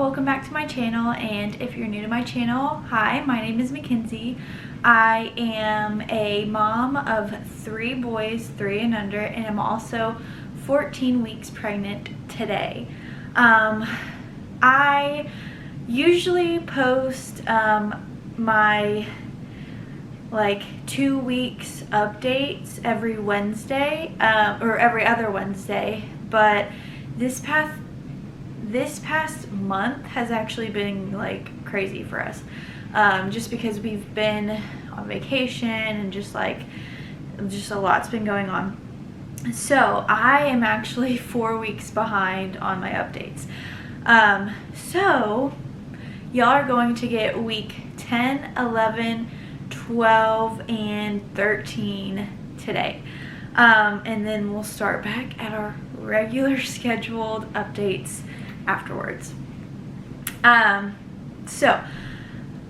welcome back to my channel, and if you're new to my channel, hi, my name is Mackenzie. I am a mom of 3 boys, 3 and under, and I'm also 14 weeks pregnant today. I usually post my 2 weeks updates every Wednesday, or every other Wednesday, but this past month has actually been crazy for us, just because we've been on vacation and just a lot's been going on. So I am actually 4 weeks behind on my updates. So y'all are going to get week 10, 11, 12, and 13 today. And then we'll start back at our regular scheduled updates afterwards. So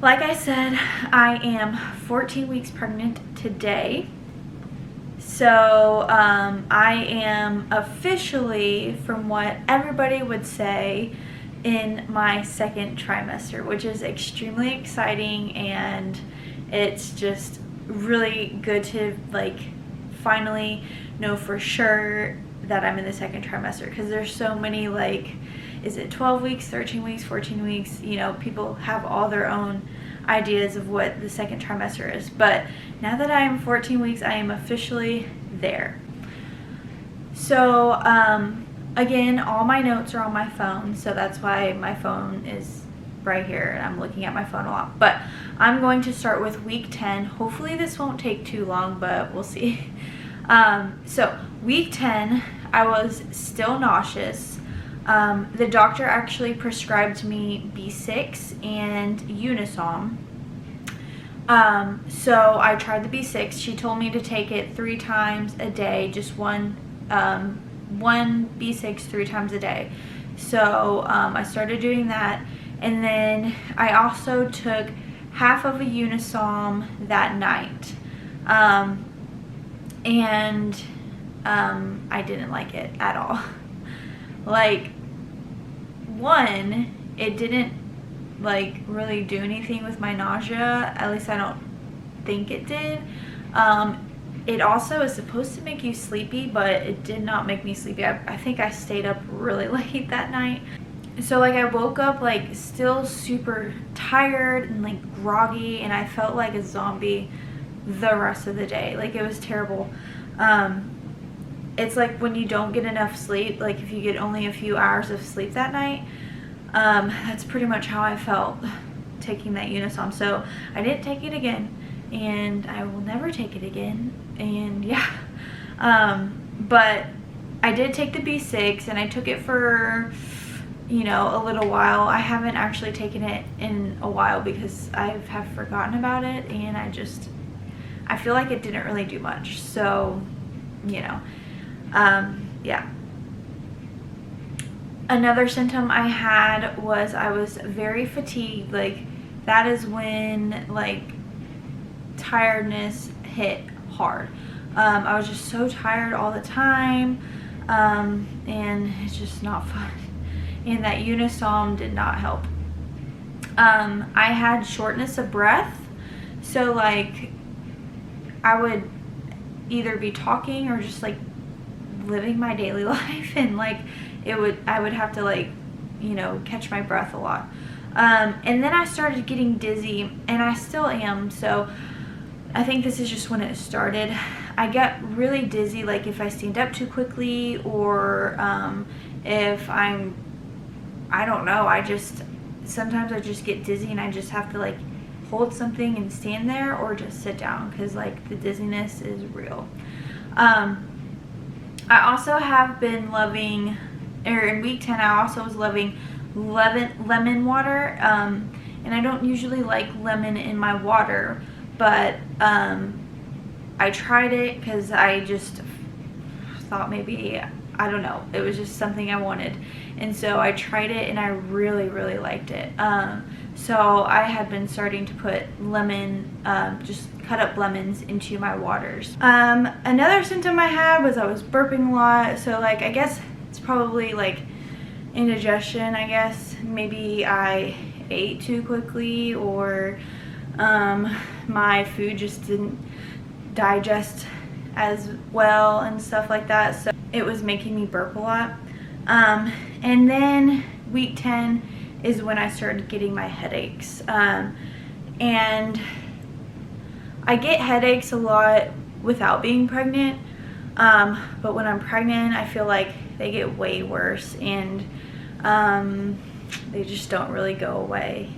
like I said, I am 14 weeks pregnant today. So I am officially, from what everybody would say, in my second trimester, which is extremely exciting, and it's just really good to finally know for sure that I'm in the second trimester, because there's so many is it 12 weeks, 13 weeks, 14 weeks, people have all their own ideas of what the second trimester is. But now that I am 14 weeks, I am officially there. So again, all my notes are on my phone, so that's why my phone is right here and I'm looking at my phone a lot. But I'm going to start with week 10. Hopefully this won't take too long, but we'll see. So week 10, I was still nauseous. The doctor actually prescribed me B6 and Unisom. So I tried the B6. She told me to take it 3 times a day, just one B6 3 times a day. So I started doing that, and then I also took half of a Unisom that night, and I didn't like it at all. One, it didn't really do anything with my nausea. At least I don't think it did. It also is supposed to make you sleepy, but it did not make me sleepy. I think I stayed up really late that night. So I woke up still super tired and groggy, and I felt like a zombie the rest of the day. It was terrible. It's when you don't get enough sleep, if you get only a few hours of sleep that night, that's pretty much how I felt taking that Unisom. So I didn't take it again, and I will never take it again. And yeah, but I did take the B6, and I took it for a little while. I haven't actually taken it in a while because I have forgotten about it, and I feel like it didn't really do much. So yeah. Another symptom I had was I was very fatigued. That is when tiredness hit hard. I was just so tired all the time, and it's just not fun. And that Unisom did not help. I had shortness of breath, so I would either be talking or just living my daily life, and I would have to catch my breath a lot. And then I started getting dizzy, and I still am. So I think this is just when it started. I get really dizzy if I stand up too quickly, or if I don't know, sometimes I just get dizzy and I just have to hold something and stand there, or just sit down, because the dizziness is real. I also have been loving, or in week 10 I also was loving lemon water, and I don't usually like lemon in my water, but I tried it because I just thought maybe, I don't know, it was just something I wanted, and so I tried it and I really liked it. So I had been starting to put lemon, just cut up lemons into my waters. Another symptom I had was I was burping a lot. So I guess it's probably indigestion, I guess. Maybe I ate too quickly, or my food just didn't digest as well and stuff like that, so it was making me burp a lot. And then week 10 is when I started getting my headaches, and I get headaches a lot without being pregnant, but when I'm pregnant I feel like they get way worse, and they just don't really go away.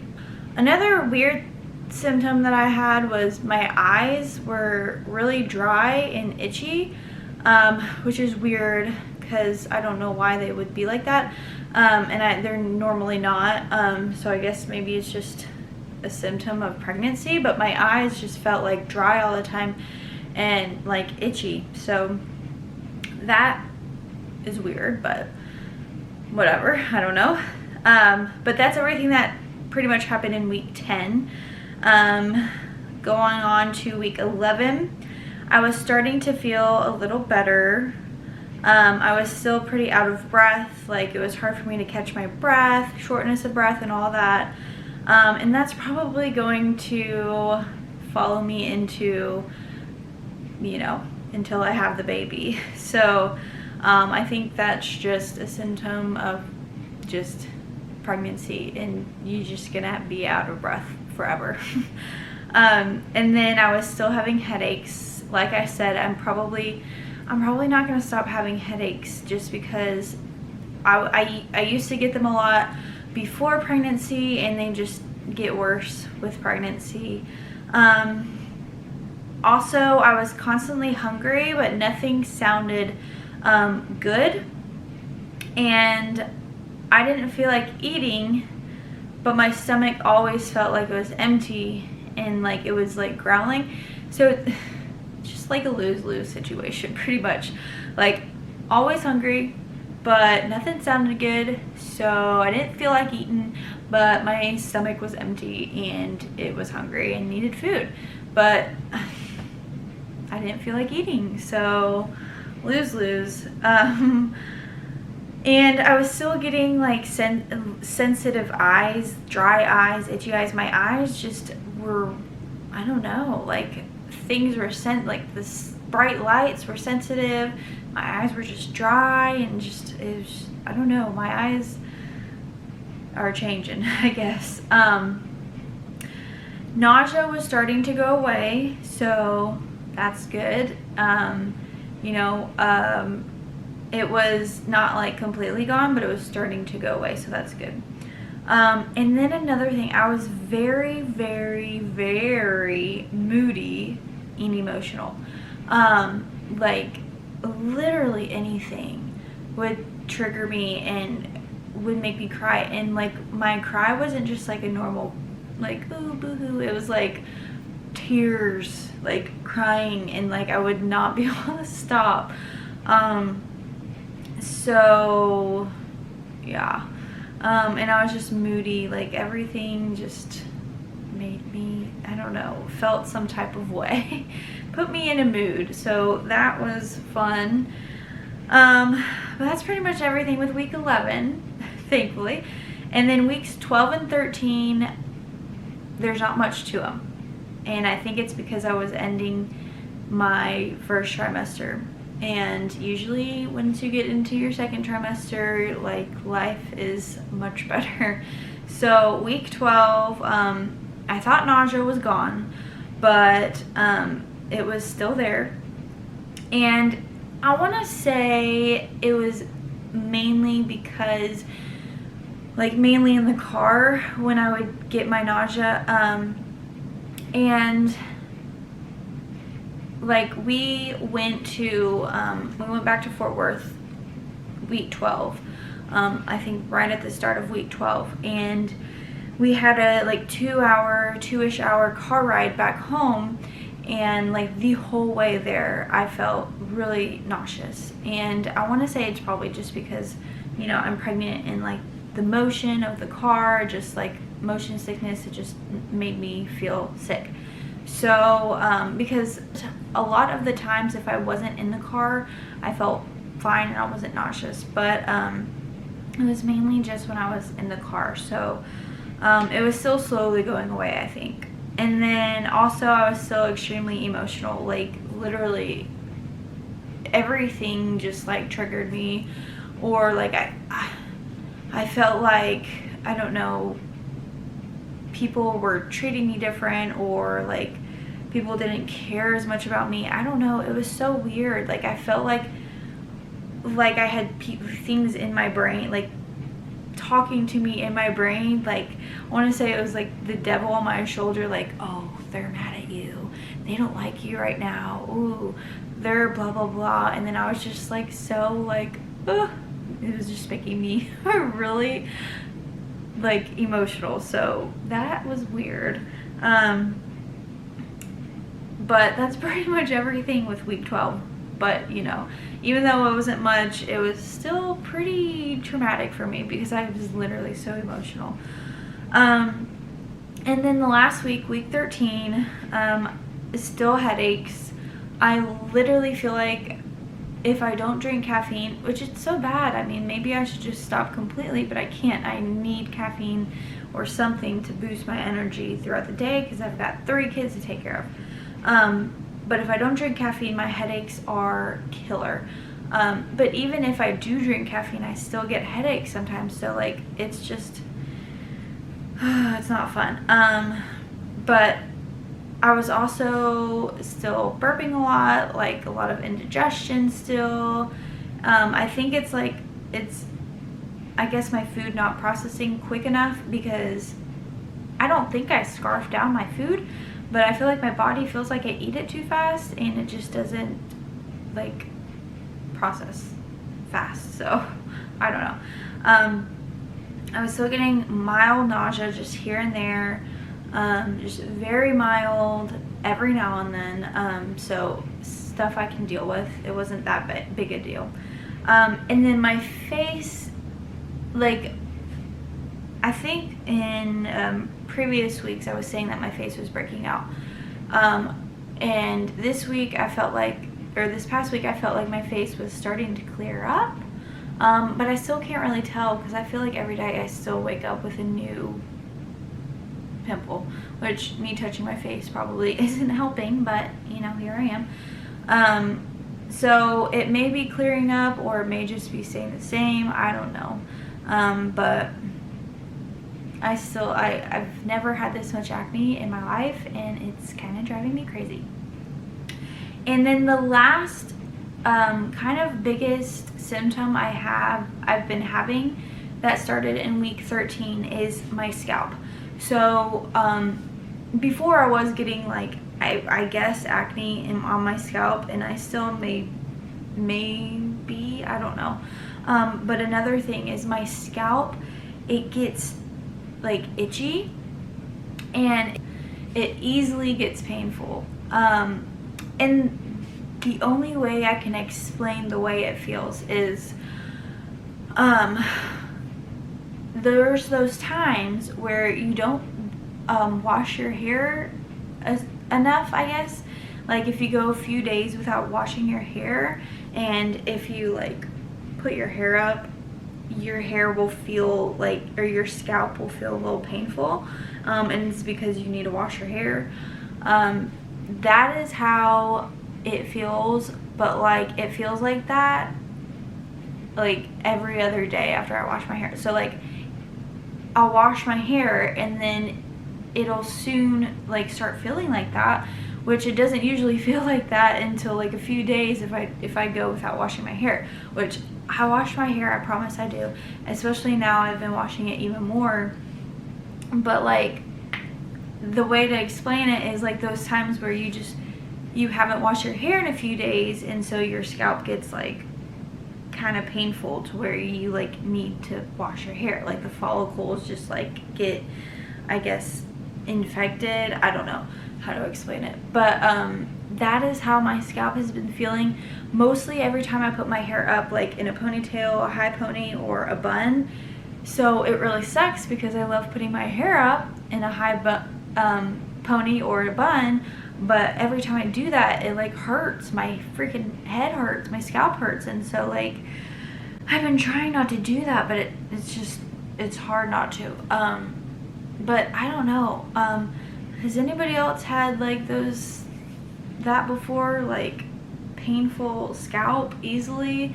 Another weird symptom that I had was my eyes were really dry and itchy, which is weird because I don't know why they would be like that, and they're normally not, so I guess maybe it's just a symptom of pregnancy, but my eyes just felt like dry all the time and like itchy, so that is weird, but whatever, I don't know. But that's everything that pretty much happened in week 10. Going on to week 11, I was starting to feel a little better. I was still pretty out of breath, like it was hard for me to catch my breath, shortness of breath and all that. And that's probably going to follow me into, you know, until I have the baby. So I think that's just a symptom of just pregnancy, and you're just gonna be out of breath forever. And then I was still having headaches. Like I said, I'm probably not gonna stop having headaches, just because I used to get them a lot before pregnancy, and they just get worse with pregnancy. Also, I was constantly hungry, but nothing sounded good, and I didn't feel like eating, but my stomach always felt like it was empty and like it was like growling. So just like a lose-lose situation pretty much. Like always hungry, but nothing sounded good, so I didn't feel like eating, but my stomach was empty and it was hungry and needed food, but I didn't feel like eating, so lose-lose. And I was still getting like sensitive eyes, dry eyes, itchy eyes. My eyes just were, I don't know, like things were like the bright lights were sensitive. My eyes were just dry, and just, it was, I don't know, my eyes are changing, I guess. Nausea was starting to go away, so that's good. You know, it was not like completely gone, but it was starting to go away, so that's good. And then another thing, I was very, very, very moody and emotional. Like literally anything would trigger me and would make me cry, and like my cry wasn't just like a normal like ooh boo-hoo, it was like tears, like crying, and like I would not be able to stop. So yeah, and I was just moody, like everything just made me, I don't know, felt some type of way, put me in a mood, so that was fun. But that's pretty much everything with week 11, thankfully. And then weeks 12 and 13, there's not much to them, and I think it's because I was ending my first trimester. And usually once you get into your second trimester, like life is much better. So week 12, I thought nausea was gone, but it was still there. And I want to say it was mainly because, like mainly in the car when I would get my nausea, and like we went back to Fort Worth week 12, I think right at the start of week 12, and we had a like 2-ish hour car ride back home, and like the whole way there I felt really nauseous. And I want to say it's probably just because, you know, I'm pregnant, and like the motion of the car, just like motion sickness, it just made me feel sick. So because a lot of the times if I wasn't in the car, I felt fine and I wasn't nauseous, but It was mainly just when I was in the car. So it was still slowly going away, I think. And then also I was still extremely emotional. Like literally everything just like triggered me, or like I felt like, I don't know, people were treating me different, or like people didn't care as much about me. I don't know, it was so weird. Like I felt like I had things in my brain, like talking to me in my brain. Like I want to say it was like the devil on my shoulder, like, oh, they're mad at you, they don't like you right now, ooh, they're blah blah blah. And then I was just like, so like, ugh. It was just making me really like emotional. So that was weird. But that's pretty much everything with week 12. But you know, even though it wasn't much, it was still pretty traumatic for me because I was literally so emotional. And then the last week, week 13, still headaches. I literally feel like if I don't drink caffeine, which is so bad, I mean, maybe I should just stop completely, but I can't. I need caffeine or something to boost my energy throughout the day because I've got 3 kids to take care of. But if I don't drink caffeine, my headaches are killer. But even if I do drink caffeine, I still get headaches sometimes. So like, it's just, it's not fun. But I was also still burping a lot, like a lot of indigestion still. I think it's like, I guess my food not processing quick enough, because I don't think I scarf down my food, but I feel like my body feels like I eat it too fast and it just doesn't like process fast. So I don't know. I was still getting mild nausea just here and there. Just very mild every now and then, so stuff I can deal with. It wasn't that big a deal. And then my face, like, I think in previous weeks I was saying that my face was breaking out, and this week I felt like, or this past week I felt like my face was starting to clear up, but I still can't really tell because I feel like every day I still wake up with a new pimple, which me touching my face probably isn't helping, but you know, here I am. So it may be clearing up, or it may just be staying the same, I don't know. But I've never had this much acne in my life, and it's kind of driving me crazy. And then the last kind of biggest symptom I've been having that started in week 13 is my scalp. So before I was getting like, I guess acne on my scalp, and I still may be, I don't know. But another thing is my scalp, it gets like itchy and it easily gets painful. And the only way I can explain the way it feels is there's those times where you don't wash your hair enough, I guess. Like if you go a few days without washing your hair, and if you like put your hair up, your hair will feel like, or your scalp will feel a little painful, and it's because you need to wash your hair. That is how it feels, but like it feels like that like every other day after I wash my hair. So like I'll wash my hair and then it'll soon like start feeling like that, which it doesn't usually feel like that until like a few days if I go without washing my hair, which I wash my hair, I promise I do, especially now I've been washing it even more. But like the way to explain it is like those times where you haven't washed your hair in a few days, and so your scalp gets like kind of painful to where you like need to wash your hair, like the follicles just like get, I guess, infected. I don't know how to explain it, but that is how my scalp has been feeling mostly every time I put my hair up, like in a ponytail, a high pony, or a bun. So it really sucks because I love putting my hair up in a high pony or a bun, but every time I do that, it like hurts. My freaking head hurts, my scalp hurts, and so like I've been trying not to do that, but it's hard not to. But I don't know. Has anybody else had like that before? Like painful scalp easily?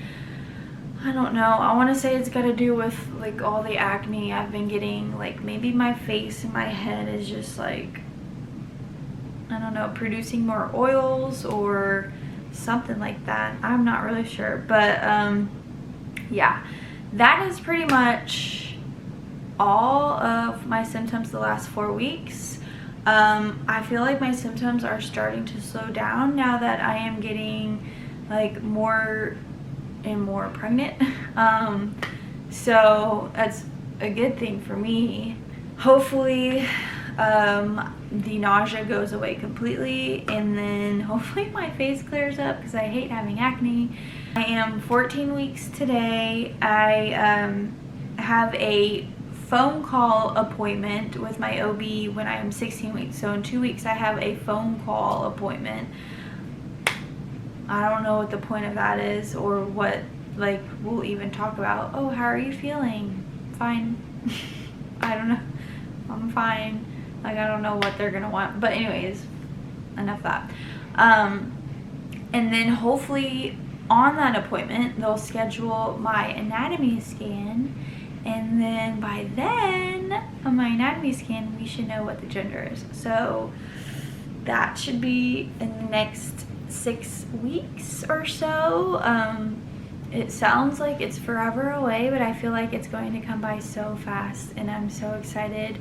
I don't know. I want to say it's got to do with like all the acne I've been getting. Like maybe my face and my head is just like, I don't know, producing more oils or something like that. I'm not really sure. But yeah, that is pretty much all of my symptoms the last 4 weeks. I feel like my symptoms are starting to slow down now that I am getting like more and more pregnant. So that's a good thing for me. Hopefully the nausea goes away completely, and then hopefully my face clears up because I hate having acne. I am 14 weeks today. I have a phone call appointment with my OB when I am 16 weeks. So in 2 weeks I have a phone call appointment. I don't know what the point of that is, or what like we'll even talk about. Oh, how are you feeling? Fine. I don't know. I'm fine. Like, I don't know what they're gonna want, but anyways, enough of that. And then hopefully on that appointment they'll schedule my anatomy scan, and then by then on my anatomy scan we should know what the gender is. So that should be in the next 6 weeks or so. It sounds like it's forever away, but I feel like it's going to come by so fast, and I'm so excited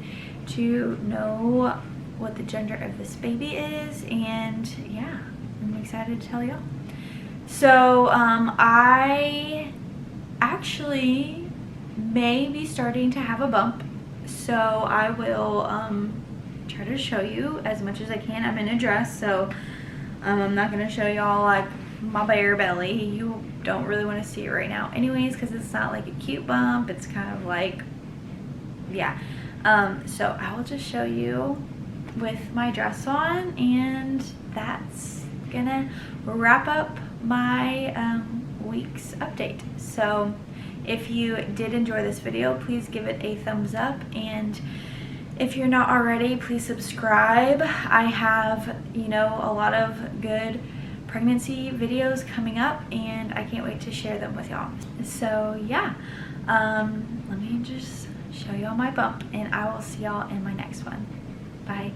to know what the gender of this baby is. And yeah, I'm excited to tell y'all. So I actually may be starting to have a bump, so I will try to show you as much as I can. I'm in a dress, so I'm not going to show y'all like my bare belly. You don't really want to see it right now anyways, because it's not like a cute bump. It's kind of like, yeah. So I will just show you with my dress on, and that's gonna wrap up my week's update. So if you did enjoy this video, please give it a thumbs up, and if you're not already, please subscribe. I have, you know, a lot of good pregnancy videos coming up, and I can't wait to share them with y'all. So yeah, let me just show y'all my bump, and I will see y'all in my next one. Bye.